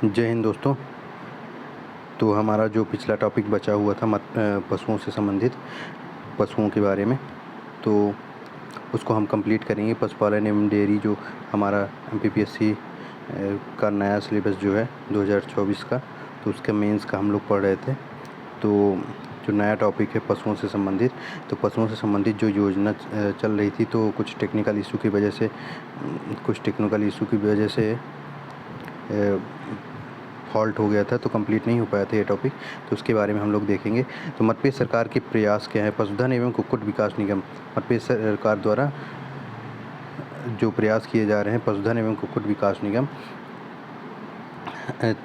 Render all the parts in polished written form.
जय हिंद दोस्तों। तो हमारा जो पिछला टॉपिक बचा हुआ था पशुओं से संबंधित पशुओं के बारे में, तो उसको हम कंप्लीट करेंगे। पशुपालन एवं डेयरी जो हमारा MPPSC का नया सिलेबस जो है 2024 का, तो उसका मेंस का हम लोग पढ़ रहे थे। तो जो नया टॉपिक है पशुओं से संबंधित, तो पशुओं से संबंधित जो योजना चल रही थी, तो कुछ टेक्निकल इशू की वजह से फॉल्ट हो गया था, तो कंप्लीट नहीं हो पाया था ये टॉपिक। तो उसके बारे में हम लोग देखेंगे। तो मध्य प्रदेश सरकार के प्रयास क्या है। पशुधन एवं कुक्कुट विकास निगम, मध्य प्रदेश सरकार द्वारा जो प्रयास किए जा रहे हैं पशुधन एवं कुक्कुट विकास निगम,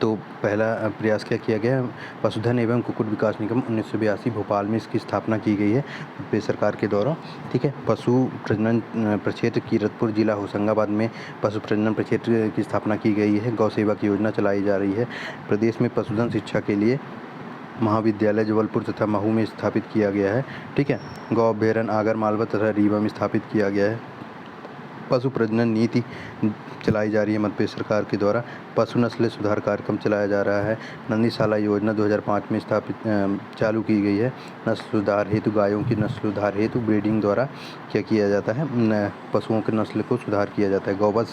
तो पहला प्रयास क्या किया गया। पशुधन एवं कुक्कुट विकास निगम 1982 भोपाल में इसकी स्थापना की गई है मध्य प्रदेश सरकार के द्वारा। ठीक है। पशु प्रजनन प्रक्षेत्र कीरतपुर जिला होशंगाबाद में पशु प्रजनन प्रक्षेत्र की स्थापना की गई है। गौ सेवा की योजना चलाई जा रही है। प्रदेश में पशुधन शिक्षा के लिए महाविद्यालय जबलपुर तथा महू में स्थापित किया गया है। ठीक है। गौ अभ्यारण्य आगर मालवा तथा रीवा में स्थापित किया गया है। पशु प्रजनन नीति चलाई जा रही है मध्य प्रदेश सरकार के द्वारा। पशु नस्ल सुधार कार्यक्रम चलाया जा रहा है। नंदीशाला योजना 2005 में चालू की गई है। नस्ल सुधार हेतु गायों की नस्ल सुधार हेतु ब्रीडिंग द्वारा क्या किया जाता है, पशुओं के नस्ल को सुधार किया जाता है। गौवंश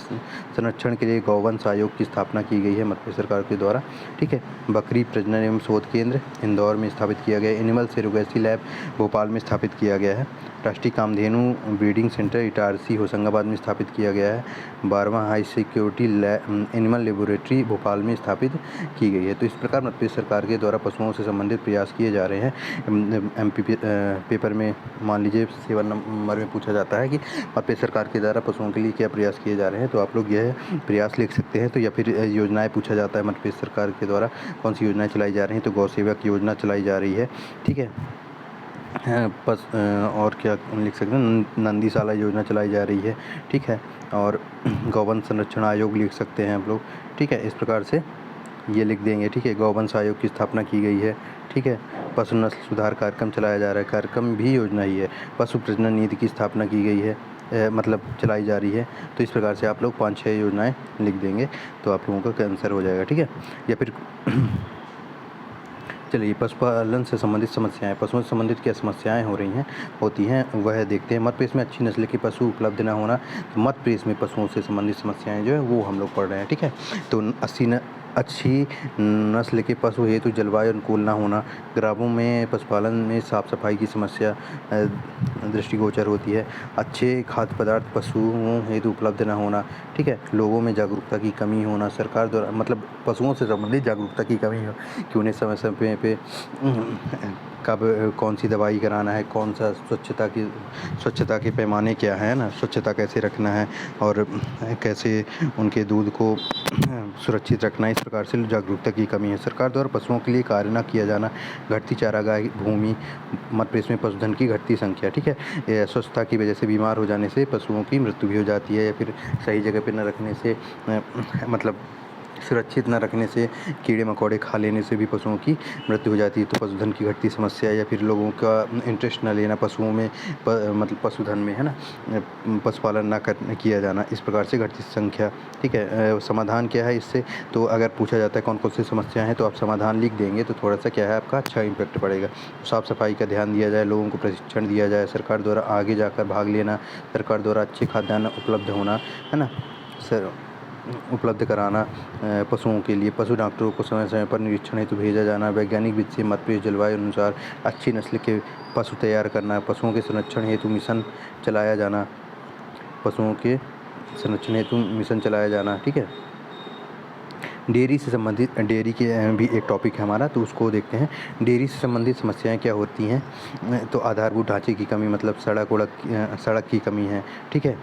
संरक्षण के लिए गौवंश आयोग की स्थापना की गई है मध्य प्रदेश सरकार के द्वारा। ठीक है। बकरी प्रजनन एवं शोध केंद्र इंदौर में स्थापित किया गया है। एनिमल सेरोगेसी लैब भोपाल में स्थापित किया गया है। राष्ट्रीय कामधेनु ब्रीडिंग सेंटर इटारसी होशंगाबाद में स्थापित किया गया है। 12वां high security animal laboratory Bhopal में स्थापित की गई है। तो इस प्रकार मध्य प्रदेश सरकार के द्वारा पशुओं से संबंधित प्रयास किए जा रहे हैं। MPP पेपर में मान लीजिए 7 नंबर में पूछा जाता है कि मध्य प्रदेश सरकार के द्वारा पशुओं के लिए क्या प्रयास किए जा रहे हैं, तो आप लोग यह प्रयास लिख सकते हैं। तो या फिर योजनाएँ पूछा जाता है मध्य प्रदेश सरकार के द्वारा कौन सी योजनाएँ चलाई जा रही हैं, तो गौ सेवा की योजना चलाई जा रही है। ठीक है। और क्या लिख सकते हैं, नंदीशाला योजना चलाई जा रही है। ठीक है। और गौवंश संरक्षण आयोग लिख सकते हैं आप लोग। ठीक है। इस प्रकार से ये लिख देंगे। ठीक है। गौवंश आयोग की स्थापना की गई है। ठीक है। पशु नस्ल सुधार कार्यक्रम चलाया जा रहा है, कार्यक्रम भी योजना ही है। पशु प्रजनन नीति की स्थापना की गई है, मतलब चलाई जा रही है। तो इस प्रकार से आप लोग 5-6 योजनाएं लिख देंगे, तो आप लोगों का आंसर हो जाएगा। ठीक है। या फिर चलिए, पशुपालन से संबंधित समस्याएं, पशुओं से संबंधित क्या समस्याएं होती हैं वह देखते हैं। मध्य प्रदेश में अच्छी नस्ल के पशु उपलब्ध न होना। तो मध्य प्रदेश में पशुओं से संबंधित समस्याएं जो है वो हम लोग पढ़ रहे हैं। ठीक है। तो अच्छी नस्ल के पशु हेतु जलवायु अनुकूल न होना। ग्रामों में पशुपालन में साफ सफाई की समस्या दृष्टिगोचर होती है। अच्छे खाद्य पदार्थ पशुओं हेतु उपलब्ध न होना। ठीक है। लोगों में जागरूकता की कमी होना। सरकार द्वारा मतलब पशुओं से संबंधित जागरूकता की कमी हो कि उन्हें समय समय पे कब कौन सी दवाई कराना है, कौन सा स्वच्छता के पैमाने क्या है ना, स्वच्छता कैसे रखना है और कैसे उनके दूध को सुरक्षित रखना है। इस प्रकार से जागरूकता की कमी है। सरकार द्वारा पशुओं के लिए कार्य न किया जाना। घटती चारागाह भूमि, मध्य प्रदेश में पशुधन की घटती संख्या। ठीक है। अस्वस्थता की वजह से बीमार हो जाने से पशुओं की मृत्यु भी हो जाती है, या फिर सही जगह पर न रखने से मतलब सुरक्षित न रखने से कीड़े मकोड़े खा लेने से भी पशुओं की मृत्यु हो जाती है। तो पशुधन की घटती समस्या, या फिर लोगों का इंटरेस्ट न लेना पशुओं में, मतलब पशुधन में है ना, पशुपालन किया जाना, इस प्रकार से घटती संख्या। ठीक है। समाधान क्या है इससे, तो अगर पूछा जाता है कौन कौन सी समस्याएं हैं, तो आप समाधान लिख देंगे तो थोड़ा सा क्या है आपका अच्छा इम्पैक्ट पड़ेगा। साफ़ सफाई का ध्यान दिया जाए, लोगों को प्रशिक्षण दिया जाए, सरकार द्वारा आगे जाकर भाग लेना, सरकार द्वारा अच्छे खाद्यान्न उपलब्ध होना, है ना, उपलब्ध कराना पशुओं के लिए। पशु डॉक्टरों को समय समय पर निरीक्षण हेतु भेजा जाना। वैज्ञानिक विधि से मध्य प्रदेश जलवायु अनुसार अच्छी नस्ल के पशु तैयार करना। पशुओं के संरक्षण हेतु मिशन चलाया जाना। पशुओं के संरक्षण हेतु मिशन चलाया जाना। ठीक है। डेयरी से संबंधित, डेयरी के भी एक टॉपिक है हमारा, तो उसको देखते हैं। डेयरी से संबंधित समस्याएं क्या होती हैं, तो आधारभूत ढांचे की कमी, मतलब सड़क की कमी है। ठीक है।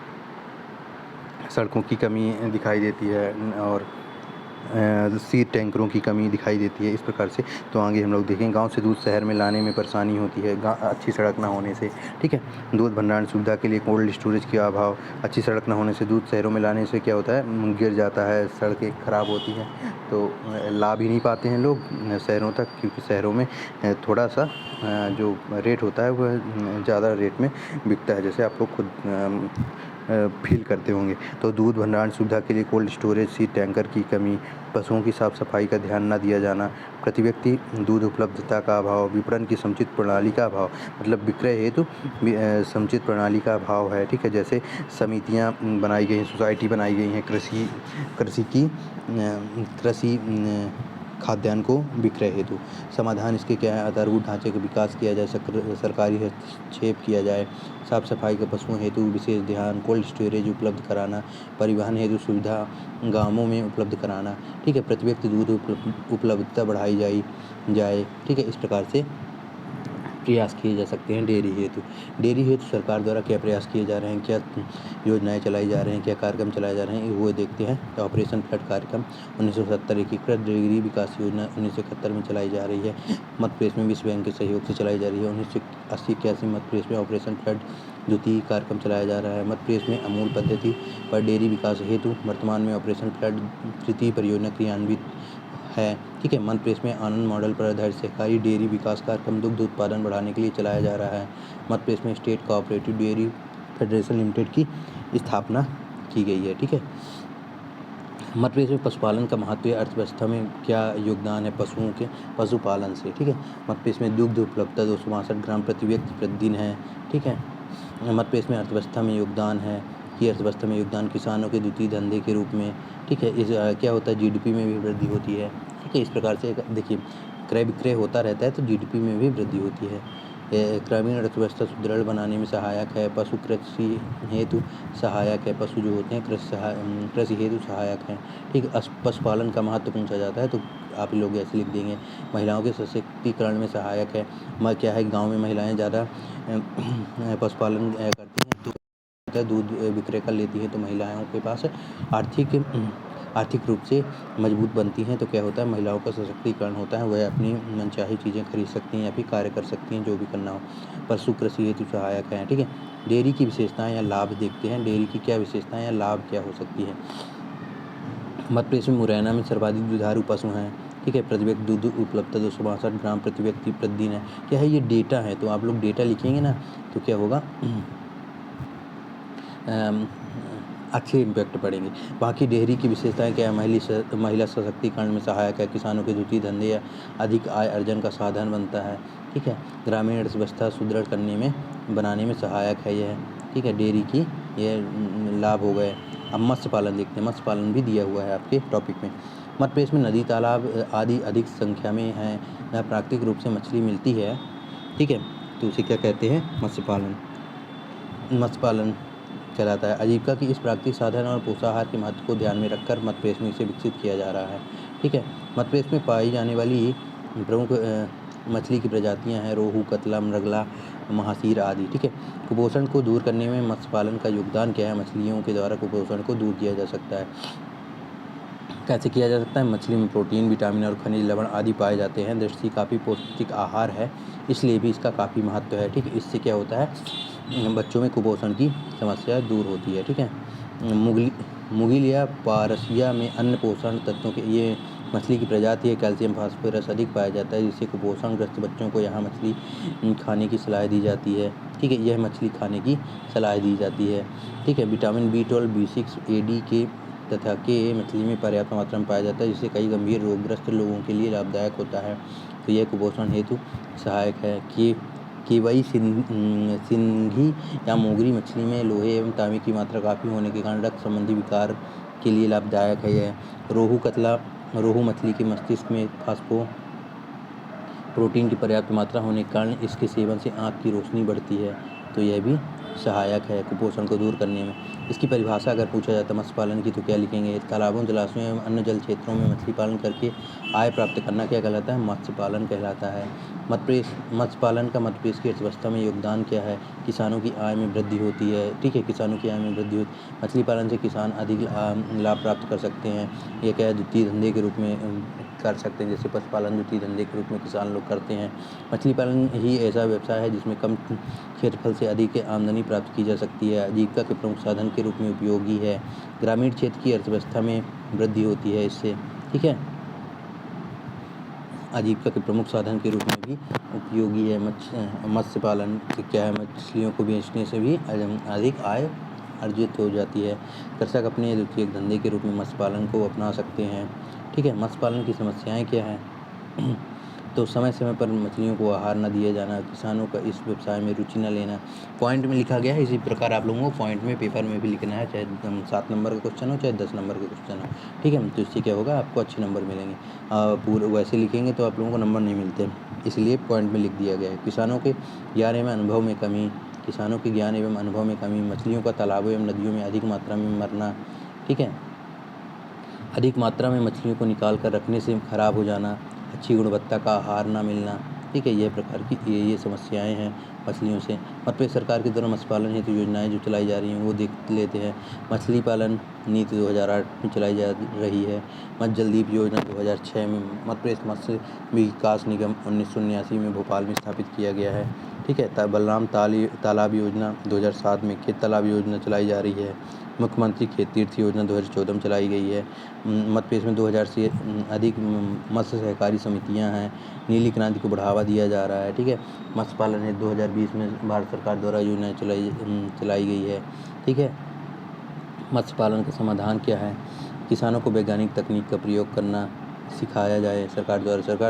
सड़कों की कमी दिखाई देती है और सीड टैंकरों की कमी दिखाई देती है। इस प्रकार से तो आगे हम लोग देखेंगे। गांव से दूध शहर में लाने में परेशानी होती है अच्छी सड़क ना होने से। ठीक है। दूध भंडारण सुविधा के लिए कोल्ड स्टोरेज का अभाव। अच्छी सड़क ना होने से दूध शहरों में लाने से क्या होता है, गिर जाता है, सड़कें ख़राब होती हैं, तो ला भी नहीं पाते हैं लोग शहरों तक, क्योंकि शहरों में थोड़ा सा जो रेट होता है वह ज़्यादा रेट में बिकता है। जैसे आप लोग खुद फील करते होंगे। तो दूध भंडारण सुविधा के लिए कोल्ड स्टोरेज सी टैंकर की कमी, पशुओं की साफ सफाई का ध्यान न दिया जाना, प्रति व्यक्ति दूध उपलब्धता का अभाव, विपणन की समुचित प्रणाली का अभाव, मतलब विक्रय हेतु समुचित प्रणाली का अभाव है, ठीक है। जैसे समितियां बनाई गई हैं, सोसाइटी बनाई गई हैं कृषि खाद्यान्न को विक्रय हेतु। समाधान इसके क्या है? आधारभूत ढांचे का विकास किया जाए, सरकारी हस्तक्षेप किया जाए, साफ सफाई का पशुओं हेतु विशेष ध्यान, कोल्ड स्टोरेज उपलब्ध कराना, परिवहन हेतु सुविधा गांवों में उपलब्ध कराना, ठीक है। प्रति व्यक्ति दूध उपलब्धता बढ़ाई जाए, ठीक है। इस प्रकार से प्रयास किए जा सकते हैं। डेयरी हेतु सरकार द्वारा क्या प्रयास किए जा रहे हैं, क्या योजनाएं चलाई जा रही हैं, क्या कार्यक्रम चलाए जा रहे हैं, वो देखते हैं। तो ऑपरेशन फ्लड कार्यक्रम 1970, एकीकृत डेयरी विकास योजना 1971 में चलाई जा रही है। मध्य प्रदेश में विश्व बैंक के सहयोग से चलाई जा रही है। 1980-81 मध्य प्रदेश में ऑपरेशन फ्लड द्वितीय कार्यक्रम चलाया जा रहा है। मध्य प्रदेश में अमूल पद्धति पर डेयरी विकास हेतु वर्तमान में ऑपरेशन फ्लड तृतीय परियोजना क्रियान्वित है, ठीक है। मध्य प्रदेश में आनंद मॉडल पर आधारित सहकारी डेयरी विकास कार्यक्रम दुग्ध उत्पादन बढ़ाने के लिए चलाया जा रहा है। मध्य प्रदेश में state cooperative dairy federation limited की स्थापना की गई है, ठीक है। मध्य प्रदेश में पशुपालन का महत्व, अर्थव्यवस्था में क्या योगदान है पशुओं के पशुपालन से, ठीक है। मध्य प्रदेश में दुग्ध उपलब्धता 262 ग्राम प्रति व्यक्ति प्रतिदिन है, ठीक है। मध्य प्रदेश में अर्थव्यवस्था में योगदान है कि अर्थव्यवस्था में योगदान किसानों के द्वितीय धंधे के रूप में, ठीक है। इस क्या होता है, जीडीपी में भी वृद्धि होती है, ठीक है। इस प्रकार से देखिए क्रय विक्रय होता रहता है तो जीडीपी में भी वृद्धि होती है। ग्रामीण अर्थव्यवस्था सुदृढ़ बनाने में सहायक है। पशु कृषि हेतु सहायक है, पशु जो होते हैं कृषि हेतु सहायक हैं, ठीक है। पशुपालन का महत्व पूछा जाता है तो आप लोग ऐसे लिख देंगे। महिलाओं के सशक्तिकरण में सहायक है। क्या है, गाँव में महिलाएँ ज़्यादा पशुपालन करती हैं तो दूध विक्रय कर लेती हैं, तो महिलाओं के पास आर्थिक रूप से मजबूत बनती हैं। तो क्या होता है, महिलाओं का सशक्तिकरण होता है, वह अपनी मनचाही चीज़ें खरीद सकती हैं या फिर कार्य कर सकती हैं, जो भी करना हो। पशु कृषि हेतु सहायक हैं, ठीक है। डेयरी की विशेषताएं या लाभ देखते हैं। डेयरी की क्या विशेषताएं या लाभ क्या हो सकती है। मध्य प्रदेश में मुरैना में सर्वाधिक दुधारू पशु हैं, ठीक है। प्रति व्यक्ति दूध उपलब्धता 262 ग्राम प्रति व्यक्ति प्रतिदिन है। क्या है, ये डेटा है, तो आप लोग डेटा लिखेंगे ना तो क्या होगा, अच्छे इम्पैक्ट पड़ेंगे। बाकी डेयरी की विशेषताएं क्या है, महिला सशक्तिकरण में सहायक है, किसानों के द्वितीय धंधे या अधिक आय अर्जन का साधन बनता है, ठीक है। ग्रामीण अर्थव्यवस्था सुदृढ़ बनाने में सहायक है यह, ठीक है। डेयरी की यह लाभ हो गए। अब मत्स्य पालन देखते हैं। मत्स्य पालन भी दिया हुआ है आपके टॉपिक में। मध्य प्रदेश में नदी तालाब आदि अधिक संख्या में हैं, जहाँ प्राकृतिक रूप से मछली मिलती है, ठीक है, तो उसे क्या कहते हैं, मत्स्य पालन कहलाता है। आजीविका की इस प्राकृतिक साधन और पोषाहार के महत्व को ध्यान में रखकर मध्य प्रदेश में इसे विकसित किया जा रहा है, ठीक है। मध्य प्रदेश में पाई जाने वाली प्रमुख मछली की प्रजातियां हैं रोहू, कतला, मृगला, महासीर आदि, ठीक है। कुपोषण को दूर करने में मत्स्य पालन का योगदान क्या है, मछलियों के द्वारा कुपोषण को दूर किया जा सकता है। कैसे किया जा सकता है, मछली में प्रोटीन, विटामिन और खनिज लवण आदि पाए जाते हैं। दृष्टि काफ़ी पौष्टिक आहार है, इसलिए भी इसका काफ़ी महत्व है, ठीक है। इससे क्या होता है, बच्चों में कुपोषण की समस्या दूर होती है, ठीक है। मुगिल या पारसिया में अन्य पोषण तत्वों के ये मछली की प्रजाति है। कैल्शियम, फास्फोरस अधिक पाया जाता है, जिससे कुपोषणग्रस्त बच्चों को यहाँ मछली खाने की सलाह दी जाती है, ठीक है। यह मछली खाने की सलाह दी जाती है, ठीक है। विटामिन B12, B6, AD के तथा के मछली में पर्याप्त मात्रा में पाया जाता है, जिससे कई गंभीर रोगग्रस्त लोगों के लिए लाभदायक होता है। तो यह कुपोषण हेतु सहायक है। कि केवई सिंघी या मोगरी मछली में लोहे एवं तांबे की मात्रा काफ़ी होने के कारण रक्त संबंधी विकार के लिए लाभदायक है यह। रोहू मछली के मस्तिष्क में प्रोटीन की पर्याप्त मात्रा होने के कारण इसके सेवन से आँख की रोशनी बढ़ती है, तो यह भी सहायक है कुपोषण को दूर करने में। इसकी परिभाषा अगर पूछा जाता है मत्स्य पालन की तो क्या लिखेंगे, तालाबों, जलाशयों एवं अन्य जल क्षेत्रों में मछली पालन करके आय प्राप्त करना क्या कहलाता है, मत्स्य पालन कहलाता है। मत्स्य पालन का मध्य प्रदेश की अर्थव्यवस्था में योगदान क्या है, किसानों की आय में वृद्धि होती है, ठीक है, किसानों की आय में वृद्धि होती। मछली पालन से किसान अधिक लाभ प्राप्त कर सकते हैं। यह क्या है, द्वितीय धंधे के रूप में कर सकते हैं, जैसे पशुपालन द्वितीय धंधे के रूप में किसान लोग करते हैं। मछली पालन ही ऐसा व्यवसाय है जिसमें कम क्षेत्रफल से अधिक आमदनी प्राप्त की जा सकती है, आजीविका के प्रमुख साधन के रूप में उपयोगी है। ग्रामीण क्षेत्र की अर्थव्यवस्था में वृद्धि होती है इससे, ठीक है। आजीविका के प्रमुख साधन के रूप में भी उपयोगी है। मत्स्य पालन क्या है, मछलियों को बेचने से भी अधिक आय अर्जित हो जाती है। कृषक अपने रुचि एक धंधे के रूप में मत्स्य पालन को अपना सकते हैं। ठीक है, मत्स्य पालन की समस्याएं क्या हैं? तो समय समय पर मछलियों को आहार न दिया जाना, किसानों का इस व्यवसाय में रुचि न लेना। पॉइंट में लिखा गया है, इसी प्रकार आप लोगों को पॉइंट में पेपर में भी लिखना है, चाहे 7 नंबर का क्वेश्चन हो चाहे 10 नंबर का क्वेश्चन हो। ठीक है, तो इससे क्या होगा, आपको अच्छे नंबर मिलेंगे। पूरे वैसे लिखेंगे तो आप लोगों को नंबर नहीं मिलते, इसलिए पॉइंट में लिख दिया गया है। किसानों के ज्ञान एवं अनुभव में कमी, किसानों के ज्ञान एवं अनुभव में कमी, मछलियों का तालाबों एवं नदियों में अधिक मात्रा में मरना। ठीक है, अधिक मात्रा में मछलियों को निकाल कर रखने से खराब हो जाना, अच्छी गुणवत्ता का आहार ना मिलना। ठीक है, यह प्रकार की ये समस्याएं हैं मछलियों से। मध्य प्रदेश सरकार के द्वारा मत्स्य पालन हेतु योजनाएं जो चलाई जा रही हैं वो देख लेते हैं। मछली पालन नीति 2008 में चलाई जा रही है। मत्स्य जल दीप योजना 2006 में, मध्य प्रदेश मत्स्य विकास निगम 1979 में भोपाल में स्थापित किया गया है। ठीक है, बलराम तालाब योजना 2007 में, खेत तालाब योजना चलाई जा रही है। मुख्यमंत्री खेत तीर्थ योजना 2014 में चलाई गई है। मध्य प्रदेश में 2000 से अधिक मत्स्य सहकारी समितियां हैं। नीली क्रांति को बढ़ावा दिया जा रहा है। ठीक है, मत्स्य पालन है 2020 में भारत सरकार द्वारा योजना चलाई गई है। ठीक है, मत्स्य पालन का समाधान क्या है? किसानों को वैज्ञानिक तकनीक का प्रयोग करना सिखाया जाए सरकार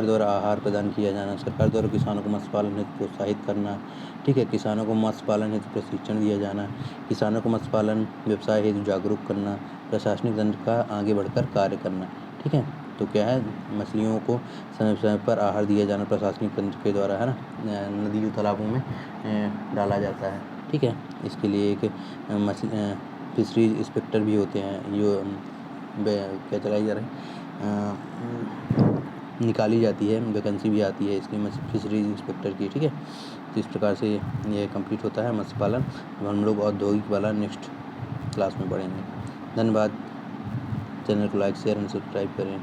द्वारा आहार प्रदान किया जाना, सरकार द्वारा किसानों को मत्स्य पालन हेतु प्रोत्साहित करना। ठीक है, किसानों को मत्स्य पालन हेतु प्रशिक्षण दिया जाना, किसानों को मत्स्य पालन व्यवसाय हेतु जागरूक करना, प्रशासनिक तंत्र का आगे बढ़कर कार्य करना। ठीक है, तो क्या है, मछलियों को समय समय पर आहार दिया जाना प्रशासनिक तंत्र के द्वारा, है ना, नदियों तालाबों में डाला जाता है। ठीक है, इसके लिए एक फिशरीज इंस्पेक्टर भी होते हैं, जो क्या चलाई जा रही निकाली जाती है, वैकेंसी भी आती है इसकी फिशरीज इंस्पेक्टर की। ठीक है, तो इस प्रकार से ये कंप्लीट होता है मत्स्य पालन। अब हम लोग औद्योगिक वाला नेक्स्ट क्लास में पढ़ेंगे। धन्यवाद। चैनल को लाइक शेयर एंड सब्सक्राइब करें।